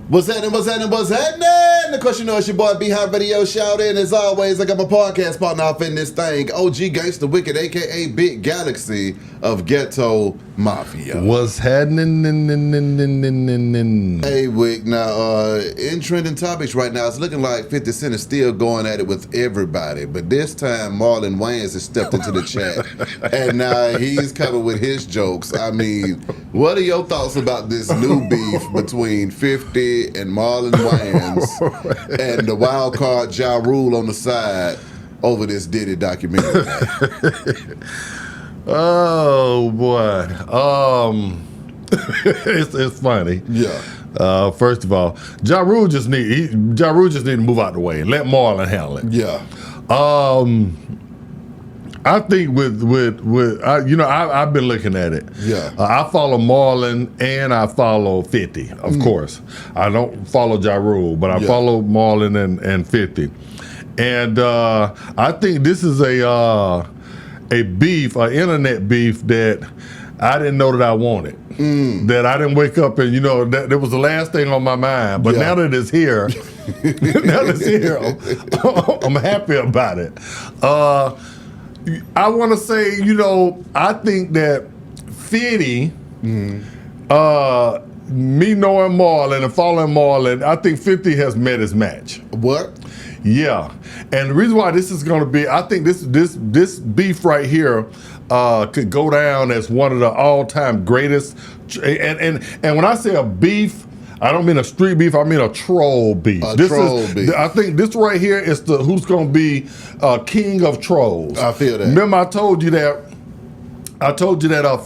What's happening? What's happening? What's happening? Of course, you know it's your boy Behind Radio Shout In. As always, I got my podcast partner off in this thing, OG Gangsta Wicked, aka Big Galaxy of Ghetto Mafia. What's happening? Hey, Wick. Now, in trending topics right now, it's looking like 50 Cent is still going at it with everybody. But this time, Marlon Wayans has stepped into the chat, and now he's coming with his jokes. I mean, what are your thoughts about this new beef between 50 and Marlon Wayans and the wild card Ja Rule on the side over this Diddy documentary? Oh boy, it's funny. Yeah. First of all, Ja Rule just need to move out the way and let Marlon handle it. Yeah. I think I've been looking at it. Yeah. I follow Marlon and I follow 50, of course. I don't follow Ja Rule, but I follow Marlon and 50. And I think this is a beef, an internet beef that I didn't know that I wanted. That I didn't wake up and, that was the last thing on my mind. But now that it's here, I'm happy about it. I want to say, I think that 50, me knowing Marlon and following Marlon, I think 50 has met his match. What? Yeah, and the reason why this is going to be, I think this beef right here could go down as one of the all-time greatest. And when I say a beef, I don't mean a street beef. I mean a troll beef. Beef. I think this right here is who's going to be king of trolls. I feel that. Remember, I told you that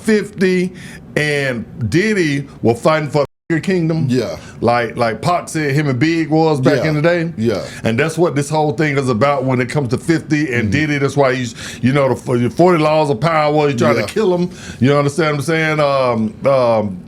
50 and Diddy were fighting for the kingdom. Yeah. Like Pac said him and Big was back in the day. Yeah. And that's what this whole thing is about when it comes to 50 and Diddy. That's why he's, the 40 laws of power, he's trying to kill him. You understand what I'm saying?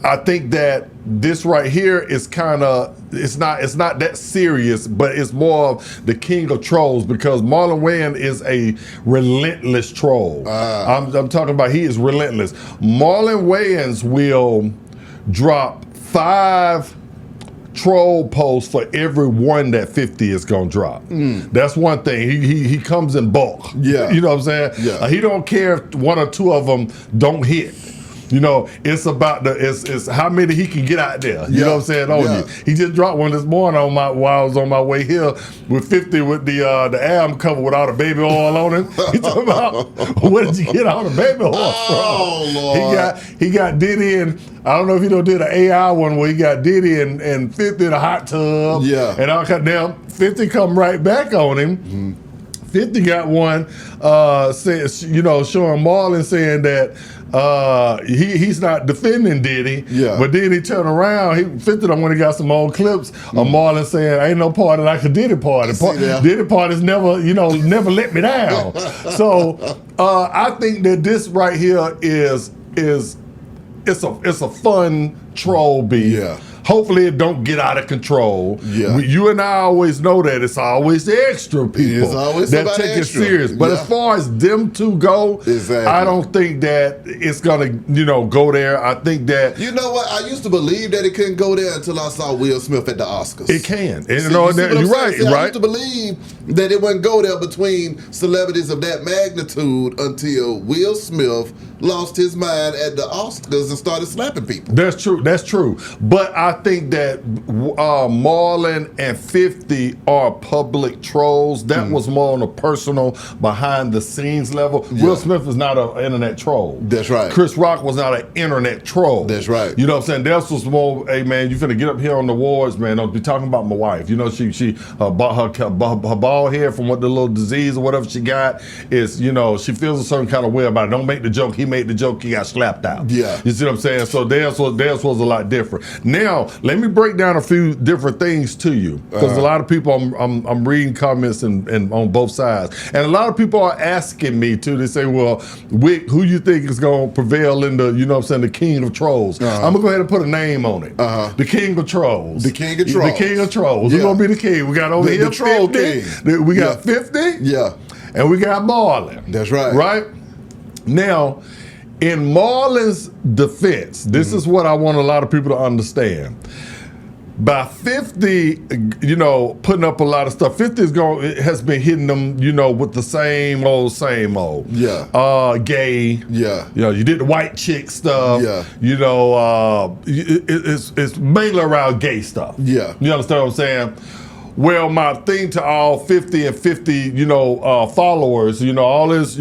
I think that this right here is kind of, it's not that serious, but it's more of the king of trolls because Marlon Wayans is a relentless troll. I'm talking about he is relentless. Marlon Wayans will drop 5 troll posts for every one that 50 is gonna drop. That's one thing. He comes in bulk. Yeah. You know what I'm saying? Yeah. He don't care if 1 or 2 of them don't hit. It's about it's how many he can get out there. You know what I'm saying? You. He just dropped one this morning while I was on my way here with 50 with the album cover with all the baby oil on it. He talking about where did you get all the baby oil from? Oh Lord. He got Diddy and I don't know if he did an AI one where he got Diddy and 50 in a hot tub. Yeah. And all kind of 50 come right back on him. 50 got one showing Marlon saying that he's not defending Diddy, but then he turned around. 50 done when he got some old clips of Marlon saying, "Ain't no party like a Diddy party. Diddy parties never let me down." So I think that this right here is a fun troll beef. Yeah. Hopefully it don't get out of control. Yeah. You and I always know that it's always the extra people that take it serious. But as far as them two go, I don't think that it's gonna, go there. I think that you know what? I used to believe that it couldn't go there until I saw Will Smith at the Oscars. It can. And you're right. I used to believe that it wouldn't go there between celebrities of that magnitude until Will Smith lost his mind at the Oscars and started slapping people. That's true. But I think that Marlon and 50 are public trolls. That was more on a personal, behind the scenes level. Yeah. Will Smith is not an internet troll. That's right. Chris Rock was not an internet troll. That's right. You know what I'm saying? That was more, hey man, you finna get up here on the awards, man. Don't be talking about my wife. She her bald head from what the little disease or whatever she got is, she feels a certain kind of way about it. Don't make the joke. He made the joke. He got slapped out. Yeah. You see what I'm saying? So theirs was a lot different. Now, let me break down a few different things to you because a lot of people I'm reading comments and on both sides, and a lot of people are asking me too. They say, "Well, Wick, who you think is going to prevail in the, the king of trolls?" I'm gonna go ahead and put a name on it. The king of trolls. The king of trolls. The king of trolls. Yeah. Who's gonna be the king? We got over here the troll 50. king. We got 50. Yeah. And we got Marlon. That's right. Right now. In Marlon's defense, this is what I want a lot of people to understand. By 50, putting up a lot of stuff, 50 has been hitting them, with the same old. Yeah. Gay. Yeah. You did the white chick stuff. Yeah. It's mainly around gay stuff. Yeah. You understand what I'm saying? Well, my thing to all 50 and 50, followers, all this,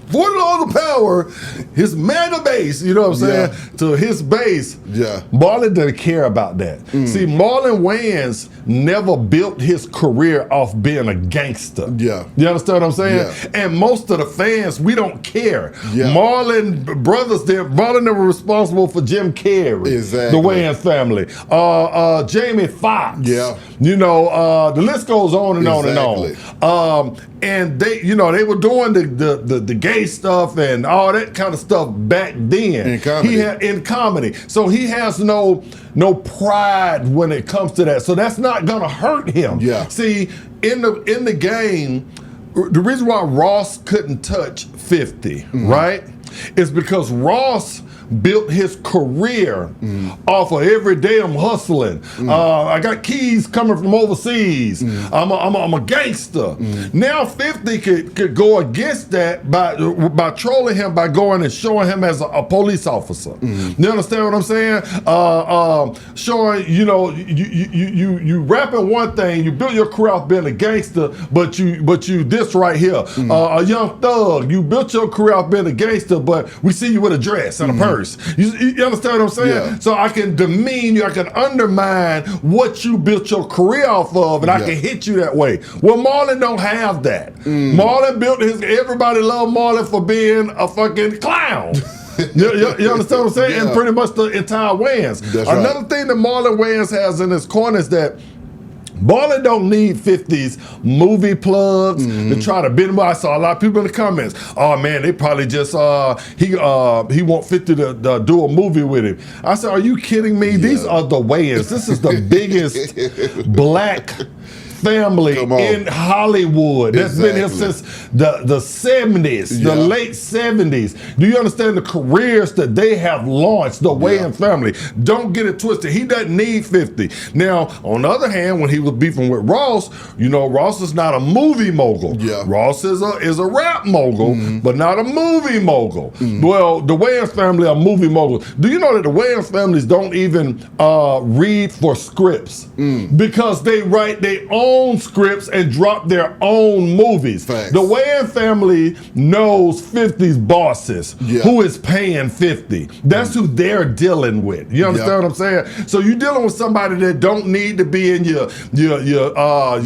40 laws of power, his mega base, you know what I'm saying? Yeah. To his base. Yeah. Marlon doesn't care about that. See, Marlon Wayans never built his career off being a gangster. Yeah. You understand what I'm saying? Yeah. And most of the fans, we don't care. Yeah. Marlon never responsible for Jim Carrey. Exactly. The Wayans family. Jamie Foxx. Yeah. The list goes on and on and Exactly. on. And they, they were doing the gay stuff and all that kind of stuff back then. In comedy. In comedy. So he has no pride when it comes to that. So that's not gonna hurt him. Yeah. See, in the game, the reason why Ross couldn't touch 50, right, is because Ross built his career off of every day I'm hustling. I got keys coming from overseas. I'm a gangster. Now 50 could go against that by trolling him, by going and showing him as a police officer. You understand what I'm saying? Showing, you rapping one thing, you built your career off being a gangster, but you this right here, a young thug. You built your career off being a gangster, but we see you with a dress and a purse. You understand what I'm saying? Yeah. So I can demean you, I can undermine what you built your career off of, and I can hit you that way. Well, Marlon don't have that. Marlon built everybody loved Marlon for being a fucking clown. You understand what I'm saying? Yeah. And pretty much the entire Wayans. That's Another right. thing that Marlon Wayans has in his corner is that Marlon don't need 50's movie plugs to try to bend him. I saw a lot of people in the comments. Oh man, they probably just he want 50 to do a movie with him. I said, are you kidding me? Yeah. These are the Wayans. This is the biggest black family in Hollywood that's been here since the 70s, the late 70s. Do you understand the careers that they have launched, the Wayan family? Don't get it twisted. He doesn't need 50. Now, on the other hand, when he was beefing with Ross, Ross is not a movie mogul. Yeah. Ross is a rap mogul, but not a movie mogul. Well, the Wayans family are movie moguls. Do you know that the Wayans families don't even read for scripts? Because they write their own scripts and drop their own movies. Facts. The Wayan family knows 50's bosses, who is paying 50. That's who they're dealing with. You understand what I'm saying? So you're dealing with somebody that don't need to be in your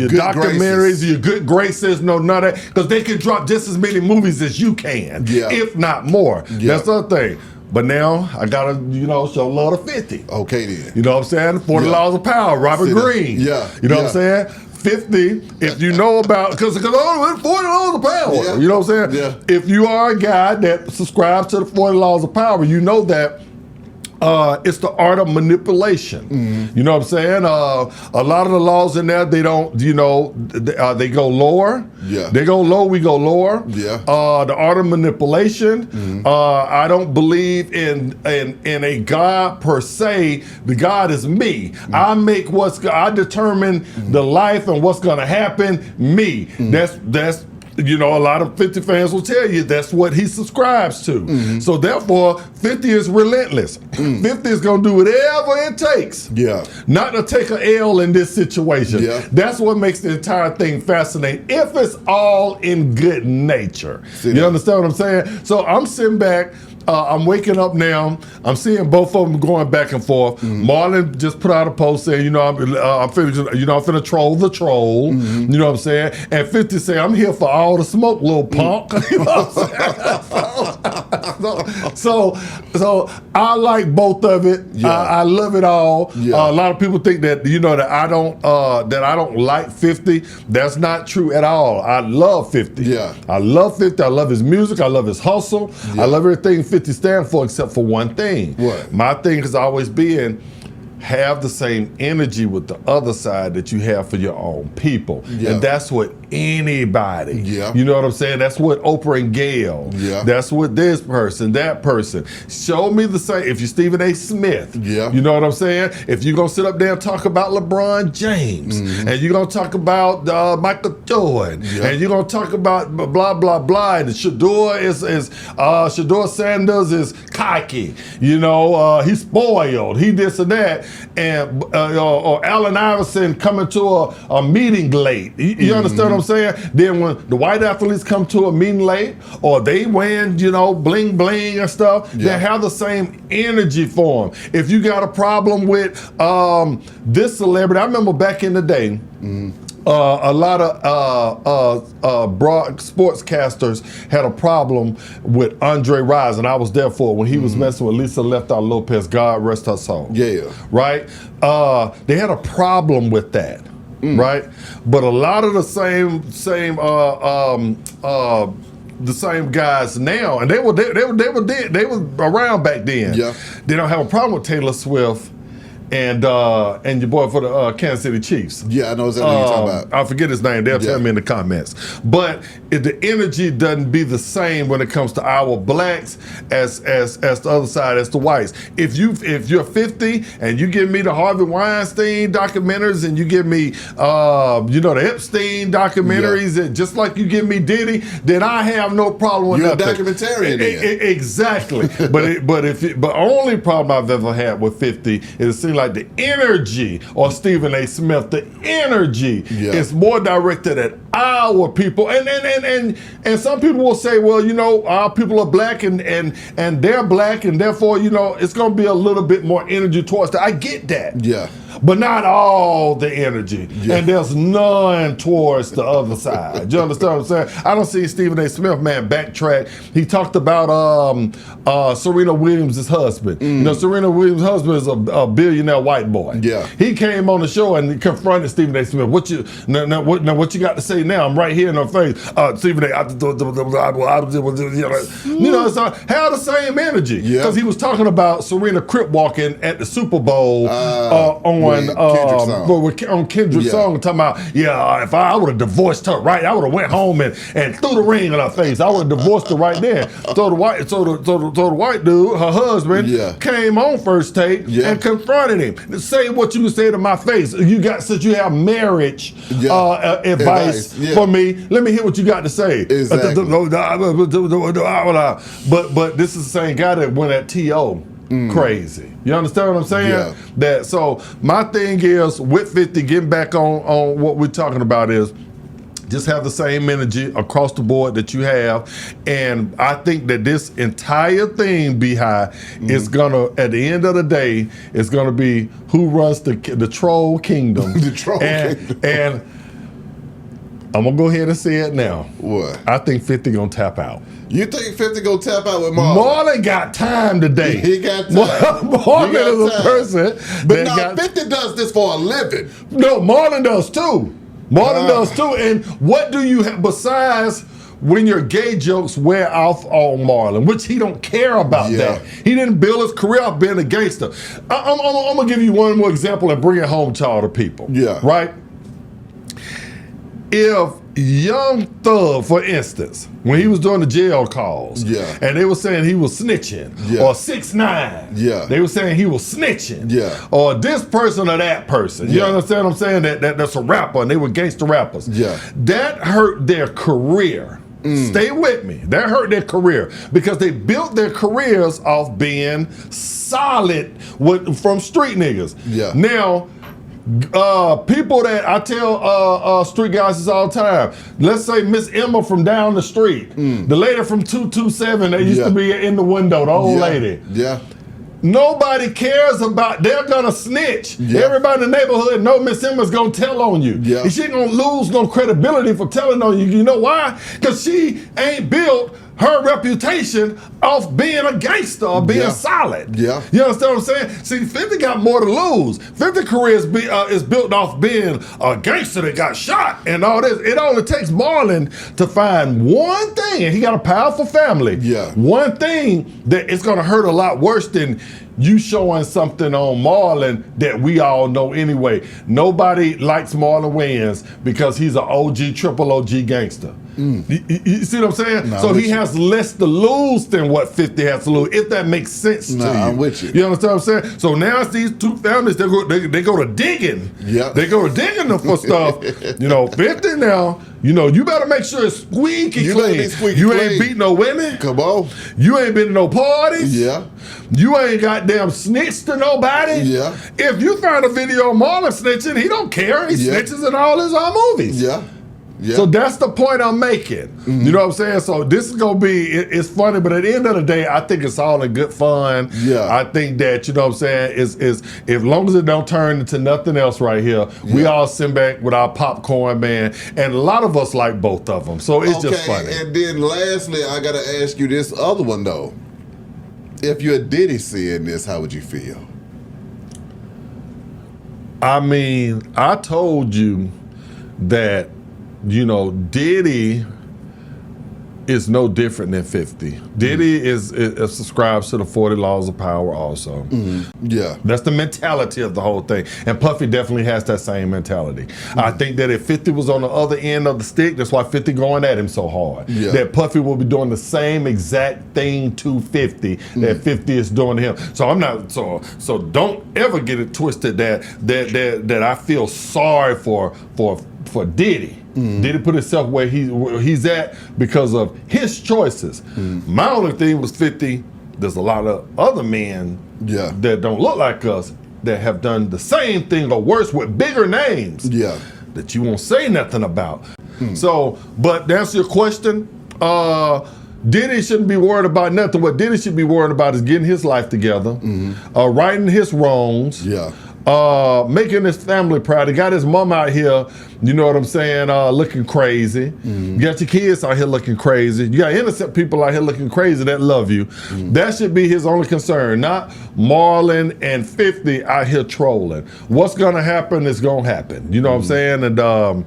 documentaries, your good graces, none of that, because they can drop just as many movies as you can, if not more. That's the other thing. But now I gotta, show love to 50. Okay then. You know what I'm saying? 40 Laws of Power, Robert Greene. Yeah. You know what I'm saying? 50, if you know about, because 40 Laws of Power. Yeah. You know what I'm saying? Yeah. If you are a guy that subscribes to the 40 Laws of Power, you know that it's the art of manipulation. You know what I'm saying? A lot of the laws in there, they don't, they go lower. Yeah. They go low, we go lower. Yeah. The art of manipulation. I don't believe in a God per se. The God is me. I determine the life and what's gonna happen, me. That's a lot of 50 fans will tell you that's what he subscribes to. So therefore, 50 is relentless. 50 is gonna do whatever it takes. Not to take an L in this situation. That's what makes the entire thing fascinating, if it's all in good nature. You understand what I'm saying? So I'm sitting back, I'm waking up now. I'm seeing both of them going back and forth. Marlon just put out a post saying, I'm finna troll the troll. You know what I'm saying? And 50 say, I'm here for all the smoke, little punk. You know what I'm saying? So I like both of it. I love it all. A lot of people think that that I don't like 50. That's not true at all. I love 50. I love 50. I love his music. I love his hustle. I love everything 50 stand for, except for one thing. What? My thing has always been, have the same energy with the other side that you have for your own people. And that's what anybody. Yeah. You know what I'm saying? That's what Oprah and Gail. Yeah. That's what this person, that person. Show me the same. If you're Stephen A. Smith, Yeah. you know what I'm saying? If you're going to sit up there and talk about LeBron James, and you're going to talk about Michael Jordan, and you're going to talk about blah, blah, blah, and Shador Shador Sanders is cocky, you know, he's spoiled, he this and that, and or Allen Iverson coming to a meeting late. You understand what I'm saying? Then when the white athletes come to a meeting late, or they wearing, you know, bling bling and stuff, they have the same energy for them. If you got a problem with this celebrity, I remember back in the day, a lot of broad sportscasters had a problem with Andre Rison. I was there for it when he was messing with Lisa Leftout Lopez, God rest her soul. Yeah. Right? They had a problem with that. Right? But a lot of the same guys now, and they were around back then. Yeah. They don't have a problem with Taylor Swift and your boy for the Kansas City Chiefs. Yeah, I know exactly what you're talking about. I forget his name. They'll tell me in the comments. But if the energy doesn't be the same when it comes to our blacks as the other side, as the whites. If you're 50 and you give me the Harvey Weinstein documentaries, and you give me the Epstein documentaries, and just like you give me Diddy, then I have no problem with You're nothing. a documentarian. Exactly. but only problem I've ever had with 50 is it seems like the energy, or Stephen A. Smith, the energy is more directed at our people. And some people will say, well, you know, our people are black and they're black, and therefore, you know, it's going to be a little bit more energy towards that. I get that. Yeah. But not all the energy. Yeah. And there's none towards the other side. You understand what I'm saying? I don't see Stephen A. Smith, man, backtrack. He talked about Serena Williams' husband. You know, Serena Williams' husband is a billionaire white boy. Yeah. He came on the show and confronted Stephen A. Smith. What you got to say now? I'm right here in her face. Stephen A. You know, it's had the same energy. Because he was talking about Serena crip walking at the Super Bowl on Kendrick's song, talking about, if I would have divorced her, right, I would have went home and threw the ring in her face. I would have divorced her right there. So the white dude, her husband, came on First Take and confronted him. Say what you say to my face. Since you have marriage advice for me, let me hear what you got to say. Exactly. But this is the same guy that went at T.O. crazy. You understand what I'm saying? Yeah. So my thing is, with 50, getting back on what we're talking about is, just have the same energy across the board that you have. And I think that this entire thing, Beehive, is gonna, at the end of the day, it's gonna be who runs the troll kingdom. The troll kingdom. And I'm gonna go ahead and say it now. What? I think 50 gonna tap out. You think 50 gonna tap out with Marlon? Marlon got time today. He got time. Marlon is a person. But no, 50 does this for a living. No, Marlon does too. Marlon does too. And what do you have besides when your gay jokes wear off on Marlon, which he don't care about that. He didn't build his career off being a gangster. I'm gonna give you one more example and bring it home to all the people. Yeah. Right? If Young Thug, for instance, when he was doing the jail calls, and they were saying he was snitching, or 6ix9ine, they were saying he was snitching, or this person or that person. You understand what I'm saying? That's a rapper, and they were gangster rappers. That hurt their career. Stay with me. That hurt their career because they built their careers off being solid from street niggas. Now, people that I tell street guys this all the time. Let's say Miss Emma from down the street, the lady from 227 that used to be in the window, the old lady. Nobody cares about, they're gonna snitch. Everybody in the neighborhood know Miss Emma's gonna tell on you. And she ain't gonna lose no credibility for telling on you. You know why? Because she ain't built her reputation off being a gangster or being solid. You understand what I'm saying? See, 50 got more to lose. 50 career is built off being a gangster that got shot and all this. It only takes Marlon to find one thing, and he got a powerful family. One thing that it's gonna hurt a lot worse than you showing something on Marlon that we all know anyway. Nobody likes Marlon Wayans because he's an OG, triple OG gangster. You see what I'm saying? No, so he has less to lose than what 50 has to lose, if that makes sense to you. I'm with you. You understand what I'm saying? So now it's these two families, they go to digging. Yep. They go to digging for stuff. 50 now, you better make sure it's squeaky clean. You ain't beat no women. Come on. You ain't been to no parties. Yeah. You ain't goddamn snitched to nobody. Yeah. If you find a video of Marlon snitching, he don't care. He snitches in all his movies. Yeah. Yeah. So that's the point I'm making. You know what I'm saying? So this is gonna be, it's funny, but at the end of the day, I think it's all in good fun. Yeah. I think that, you know what I'm saying, is as long as it don't turn into nothing else right here, we all sit back with our popcorn, man. And a lot of us like both of them. So it's just funny. And then lastly, I gotta ask you this other one though. If you're Diddy seeing this, how would you feel? I mean, I told you that, Diddy is no different than 50. Diddy is subscribes to the 40 laws of power also. Yeah. That's the mentality of the whole thing. And Puffy definitely has that same mentality. I think that if 50 was on the other end of the stick, that's why 50 going at him so hard. Yeah. That Puffy will be doing the same exact thing to 50 that 50 is doing to him. So I'm not, so don't ever get it twisted that I feel sorry for Diddy. Diddy put himself where he's at because of his choices. My only thing was 50. There's a lot of other men that don't look like us that have done the same thing or worse with bigger names that you won't say nothing about. So, but to answer your question, Diddy shouldn't be worried about nothing. What Diddy should be worried about is getting his life together, righting his wrongs, making his family proud. He got his mom out here, you know what I'm saying, looking crazy. You got your kids out here looking crazy. You got innocent people out here looking crazy that love you. That should be his only concern, not Marlon and 50 out here trolling. What's gonna happen is gonna happen. You know what I'm saying? And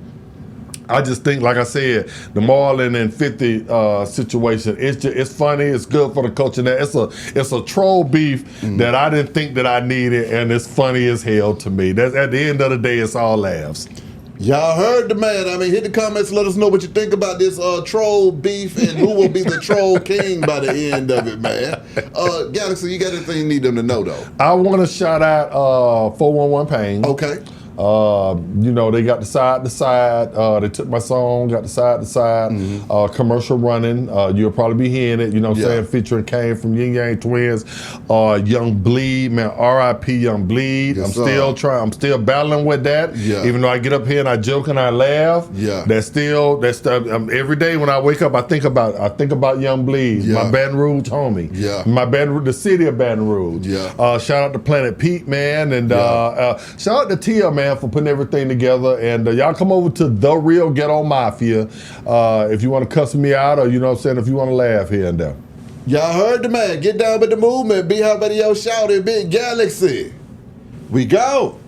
I just think, like I said, the Marlon and 50 situation, it's funny, it's good for the culture. Now, it's a troll beef that I didn't think that I needed, and it's funny as hell to me. That's, at the end of the day, it's all laughs. Y'all heard the man. I mean, hit the comments, let us know what you think about this troll beef and who will be the troll king by the end of it, man. Galaxy, you got anything you need them to know, though? I want to shout out 411 Pain. Okay. They got the side to side. They took my song, got the side to side. Commercial running. You'll probably be hearing it. You know what I'm saying? Featuring Kane from Yin Yang Twins. Young Bleed, man. R.I.P. Young Bleed. Yes, I'm still battling with that. Yeah. Even though I get up here and I joke and I laugh. Yeah. That's every day when I wake up, I think about Young Bleed. Yeah. My Baton Rouge homie. Yeah. The city of Baton Rouge. Yeah. Shout out to Planet Pete, man, and shout out to Tia, man, for putting everything together. And y'all come over to The Real Ghetto Mafia if you want to cuss me out, or, you know what I'm saying, if you want to laugh here and there. Y'all heard the man. Get down with the movement. Be how about yo shouting, Big Galaxy. We go.